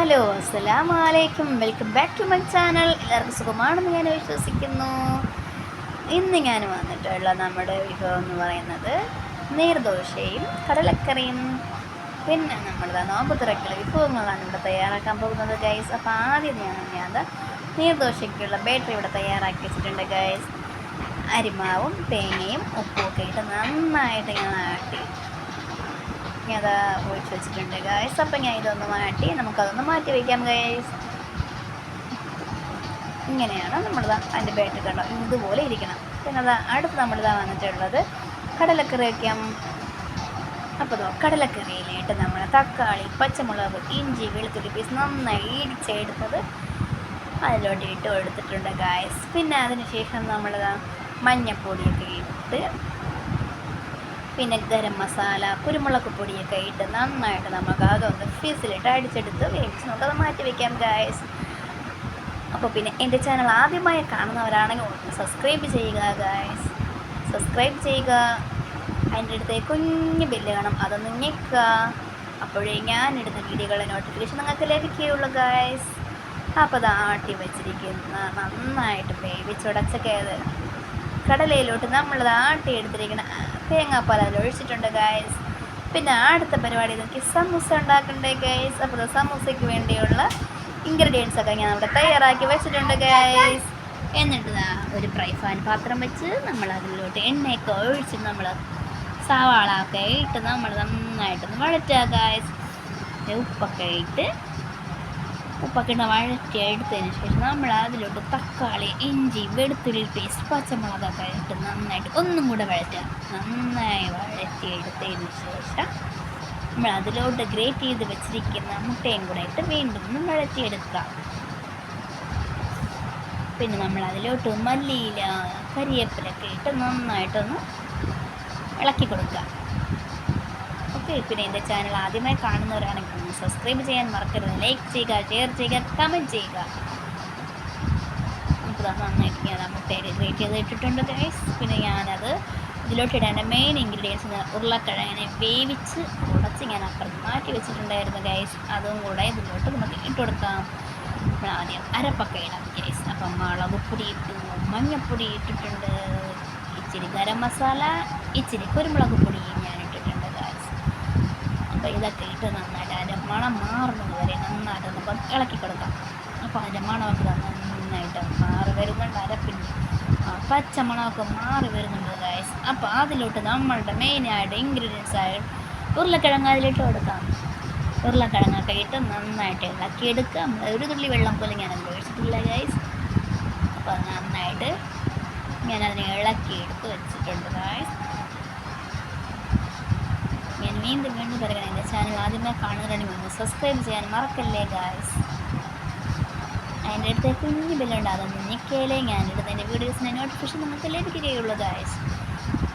Hello അസ്സലാമു അലൈക്കും, welcome back to my channel. എല്ലാവർക്കും സുഖമാണെന്ന് ഞാൻ വിശ്വസിക്കുന്നു. ഇന്ന് ഞാൻ വന്നിട്ടുള്ള നമ്മുടെ വിഭവം എന്ന് പറയുന്നത് നീർദോശയും കടലക്കറിയും. പിന്നെ നമ്മുടെ നോമ്പ് തുറക്കുള്ള വിഭവങ്ങളാണ് ഇവിടെ തയ്യാറാക്കാൻ പോകുന്നത് ഗൈസ്. അപ്പോൾ ആദ്യം ഞാൻ നീർദോശയ്ക്കുള്ള ബാറ്ററി ഇവിടെ തയ്യാറാക്കി വെച്ചിട്ടുണ്ട് ഗൈസ്. അരിമാവും തേങ്ങയും ഉപ്പും ഒക്കെ ഇട്ട് നന്നായിട്ട് ഞാൻ ആട്ടി അത് ഒഴിച്ച് വെച്ചിട്ടുണ്ട് ഗൈസ്. അപ്പം ഞാൻ ഇതൊന്ന് മാറ്റി നമുക്കതൊന്ന് മാറ്റി വയ്ക്കാം ഗൈസ്. ഇങ്ങനെയാണ് നമ്മളിതാ അതിൻ്റെ ബാറ്ററി കണ്ടോ, ഇതുപോലെ ഇരിക്കണം. പിന്നെ അതാ അടുത്ത് നമ്മളിതാ വന്നിട്ടുള്ളത് കടലക്കറി വയ്ക്കാം. അപ്പോൾ കടലക്കറിയിലായിട്ട് നമ്മൾ തക്കാളി, പച്ചമുളക്, ഇഞ്ചി, വെളുത്തുള്ളി പീസ് നന്നായി ഇടിച്ചെടുത്തത് അതിലോട്ട് ഇട്ട് എടുത്തിട്ടുണ്ട് ഗൈസ്. പിന്നെ അതിന് ശേഷം നമ്മളിതാ മഞ്ഞപ്പൊടിയൊക്കെ ഇട്ട് പിന്നെ ഗരം മസാല, കുരുമുളക് പൊടിയൊക്കെ ഇട്ട് നന്നായിട്ട് നമുക്ക് അതൊന്ന് ഫീസിലിട്ട് അടിച്ചെടുത്ത് വേവിച്ച് നമുക്കത് മാറ്റി വയ്ക്കാം ഗൈസ്. അപ്പോൾ പിന്നെ എൻ്റെ ചാനൽ ആദ്യമായി കാണുന്നവരാണെങ്കിൽ ഒന്ന് സബ്സ്ക്രൈബ് ചെയ്യുക ഗൈസ്. സബ്സ്ക്രൈബ് ചെയ്യുക. അതിൻ്റെ അടുത്ത് കുഞ്ഞ് ബെല്ല് കാണും, അതൊന്ന് ഞെക്കുക. അപ്പോഴേ ഞാനിടുന്ന വീഡിയോകളുടെ നോട്ടിഫിക്കേഷൻ നിങ്ങൾക്ക് ലഭിക്കുകയുള്ളൂ ഗൈസ്. അപ്പോൾ അത് ആട്ടി വെച്ചിരിക്കുന്ന നന്നായിട്ട് വേവിച്ചുടച്ചൊക്കെയത് കടലയിലോട്ട് നമ്മളത് ആട്ടി എടുത്തിരിക്കുന്ന തേങ്ങാപ്പാൽ അതിലൊഴിച്ചിട്ടുണ്ട് ഗൈസ്. പിന്നെ അടുത്ത പരിപാടി നോക്കി സമൂസ ഉണ്ടാക്കണ്ടേ ഗൈസ്. അപ്പോൾ സമൂസയ്ക്ക് വേണ്ടിയുള്ള ഇൻഗ്രീഡിയൻസ് ഒക്കെ ഞാൻ അവിടെ തയ്യാറാക്കി വെച്ചിട്ടുണ്ട് ഗൈസ്. എന്നിട്ട് ഒരു ഫ്രൈ പാൻ പാത്രം വെച്ച് നമ്മൾ അതിലോട്ട് എണ്ണയൊക്കെ ഒഴിച്ച് നമ്മൾ സവാള ഒക്കെ ഇട്ട് നമ്മൾ നന്നായിട്ടൊന്ന് വഴറ്റുക ഗൈസ്. ഉപ്പൊക്കെ ഇട്ട് വഴറ്റി എടുത്തതിന് ശേഷം നമ്മൾ അതിലോട്ട് തക്കാളി, ഇഞ്ചി, വെളുത്തുള്ളി പേസ്റ്റ്, പച്ചമുളകൊക്കെ ഇട്ട് നന്നായിട്ട് ഒന്നും കൂടെ വഴറ്റുക. നന്നായി വഴറ്റിയെടുത്തതിന് ശേഷം നമ്മൾ അതിലോട്ട് ഗ്രേറ്റ് ചെയ്ത് വെച്ചിരിക്കുന്ന മുട്ടയും കൂടെ ഇട്ട് വീണ്ടും ഒന്ന് വഴറ്റിയെടുക്കുക. പിന്നെ നമ്മൾ അതിലോട്ട് മല്ലിയില, കരിവേപ്പിലൊക്കെ ഇട്ട് നന്നായിട്ടൊന്ന് ഇളക്കി കൊടുക്കുക. ഓക്കെ. പിന്നെ എൻ്റെ ചാനൽ ആദ്യമായി കാണുന്നവരാണെങ്കിൽ സബ്സ്ക്രൈബ് ചെയ്യാൻ മറക്കരുത്. ലൈക്ക് ചെയ്യുക, ഷെയർ ചെയ്യുക, കമൻറ്റ് ചെയ്യുക. നമുക്ക് നന്നായിട്ട് ഞാൻ ആ മുട്ടയിൽ ഗ്രേറ്റ് ചെയ്ത് ഇട്ടിട്ടുണ്ട് ഗൈസ്. പിന്നെ ഞാനത് ഇതിലോട്ട് ഇടേണ്ട മെയിൻ ഇൻഗ്രീഡിയൻസ് ഉരുളക്കിഴങ്ങിനെ വേവിച്ച് ഉടച്ച് ഞാൻ അപ്പുറത്ത് മാറ്റി വെച്ചിട്ടുണ്ടായിരുന്നു ഗൈസ്. അതും കൂടെ ഇതിലോട്ട് നമുക്ക് ഇട്ട് കൊടുക്കാം. നമ്മൾ ആദ്യം അരപ്പൊക്കെ ഇടാം ഗൈസ്. അപ്പം മുളക് പൊടി ഇട്ടു, മഞ്ഞൾപ്പൊടി ഇട്ടിട്ടുണ്ട്, ഇച്ചിരി ഗരം മസാല, ഇച്ചിരി കുരുമുളക് പൊടിയും ഞാൻ ഇട്ടിട്ടുണ്ട് ഗൈസ്. അപ്പോൾ ഇതൊക്കെ ഇട്ട് നന്നായിട്ട് അതിൻ്റെ മണം മാറുന്നത് വരെ നന്നായിട്ട് നമുക്ക് ഇളക്കി കൊടുക്കാം. അപ്പോൾ അതിൻ്റെ മണമൊക്കെ നന്നായിട്ട് മാറി വരുന്നുണ്ട്. അരപ്പിൻ്റെ പച്ച മണമൊക്കെ മാറി വരുന്നുണ്ട് ഗൈസ്. അപ്പോൾ അതിലോട്ട് നമ്മളുടെ മെയിനായിട്ട് ഇൻഗ്രീഡിയൻസ് ആയ ഉരുളക്കിഴങ്ങ് അതിലിട്ട് കൊടുക്കാം. ഉരുളക്കിഴങ്ങൊക്കെ ഇട്ട് നന്നായിട്ട് ഇളക്കിയെടുക്കുക. നമ്മൾ ഒരു തുള്ളി വെള്ളം പോലും ഞാനതിൽ ഒഴിച്ചിട്ടില്ല ഗൈസ്. അപ്പോൾ നന്നായിട്ട് ഞാനതിനെ ഇളക്കിയെടുത്ത് വെച്ചിട്ടുണ്ട് ഗൈസ്. ഞാൻ വീണ്ടും പറയണം, എൻ്റെ ചാനൽ ആദ്യമേ കാണുന്നതിന് മുമ്പ് സബ്സ്ക്രൈബ് ചെയ്യാൻ മറക്കല്ലേ ഗൈസ്. അതിൻ്റെ അടുത്ത് കുഞ്ഞു ബെല്ലുണ്ട്, അതൊന്ന് ഞെക്കിയാലേ ഞാനിടുന്നതിൻ്റെ വീഡിയോസിൻ്റെ നോട്ടിഫിക്കേഷൻ നമുക്ക് ലഭിക്കുകയുള്ളൂ ഗൈസ്.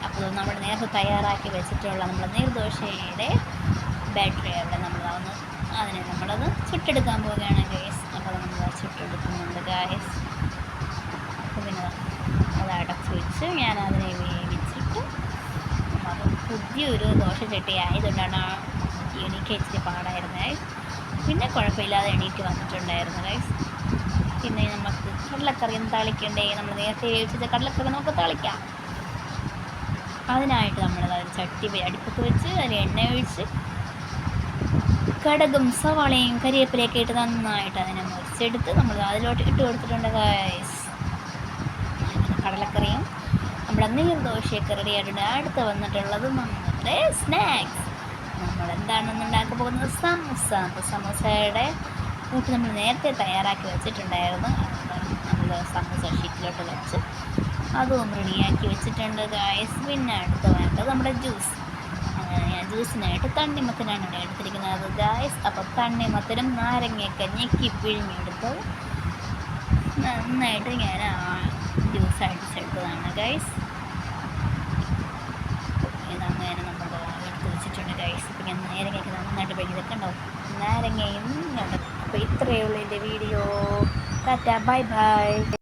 അപ്പോൾ നമ്മൾ നേരത്തെ തയ്യാറാക്കി വെച്ചിട്ടുള്ള നമ്മുടെ നീർദോശയുടെ ബാറ്ററി അവിടെ നമ്മളത് ചുട്ടെടുക്കാൻ പോവുകയാണ് ഗൈസ്. അപ്പോൾ നമ്മൾ ചുട്ടെടുക്കുന്നുണ്ട് ഗൈസ്. അപ്പോൾ പിന്നെ അത് അടച്ച് വെച്ച് ഞാനതിനെ വേവിച്ചിട്ട് അത് പുതിയൊരു ദോശ ചട്ടി ആയതുകൊണ്ടാണ് എനിക്ക് ഇച്ചിരി പാടായിരുന്നു ഗൈസ്. പിന്നെ കുഴപ്പമില്ലാതെ എണീറ്റ് വന്നിട്ടുണ്ടായിരുന്നു ഗൈസ്. പിന്നെ നമുക്ക് കടലക്കറിയും താളിക്കണ്ടേ. നമ്മൾ നേരത്തെ വേവിച്ചത് കടലക്കറി നമുക്ക് താളിക്കാം. അതിനായിട്ട് നമ്മളത് ചട്ടി അടുപ്പത്ത് വെച്ച് അതിൽ എണ്ണ ഒഴിച്ച് കടുകും സവാളയും കരിവേപ്പിലയൊക്കെ ഇട്ട് നന്നായിട്ട് അതിനെ മുറിച്ചെടുത്ത് നമ്മൾ അതിലോട്ട് ഇട്ട് കൊടുത്തിട്ടുണ്ട് ഗൈസ്. കടലക്കറിയും നമ്മുടെ നീർദോശയൊക്കെ റെഡി ആയിട്ടുണ്ട്. അടുത്ത് വന്നിട്ടുള്ളത് നമ്മുടെ സ്നാക്സ്. നമ്മളെന്താണെന്ന് ഉണ്ടാക്കാൻ പോകുന്നത് സമൂസ. അപ്പോൾ സമൂസയുടെ കൂട്ട് നമ്മൾ നേരത്തെ തയ്യാറാക്കി വെച്ചിട്ടുണ്ടായിരുന്നു. നമ്മൾ സമൂസ ഷീറ്റിലോട്ട് വെച്ച് അതും റെഡിയാക്കി വെച്ചിട്ടുണ്ട് ഗൈസ്. പിന്നെ അടുത്ത് വേണ്ടത് നമ്മുടെ ജ്യൂസ്. ഞാൻ ജ്യൂസിനായിട്ട് തണ്ണിമത്തനാണ് ഇവിടെ എടുത്തിരിക്കുന്നത് ഗൈസ്. അപ്പോൾ തണ്ണിമത്തനും നാരങ്ങയൊക്കെ ഞെക്കി പിഴിഞ്ഞെടുത്ത് നന്നായിട്ട് ഞാൻ ജ്യൂസ് അടിച്ചെടുത്തതാണ് ഗൈസ്. ഇതങ്ങനെ നമ്മൾ എടുത്ത് വെച്ചിട്ടുണ്ട് ഗൈസ്. ഇപ്പം ഞാൻ നാരങ്ങയൊക്കെ നന്നായിട്ട് പിഴിഞ്ഞതൊക്കെ ഉണ്ടാവും. നാരങ്ങയും ഉണ്ട്. അപ്പോൾ ഇത്രയേ ഉള്ളൂ എൻ്റെ വീഡിയോ. Tata, bye bye.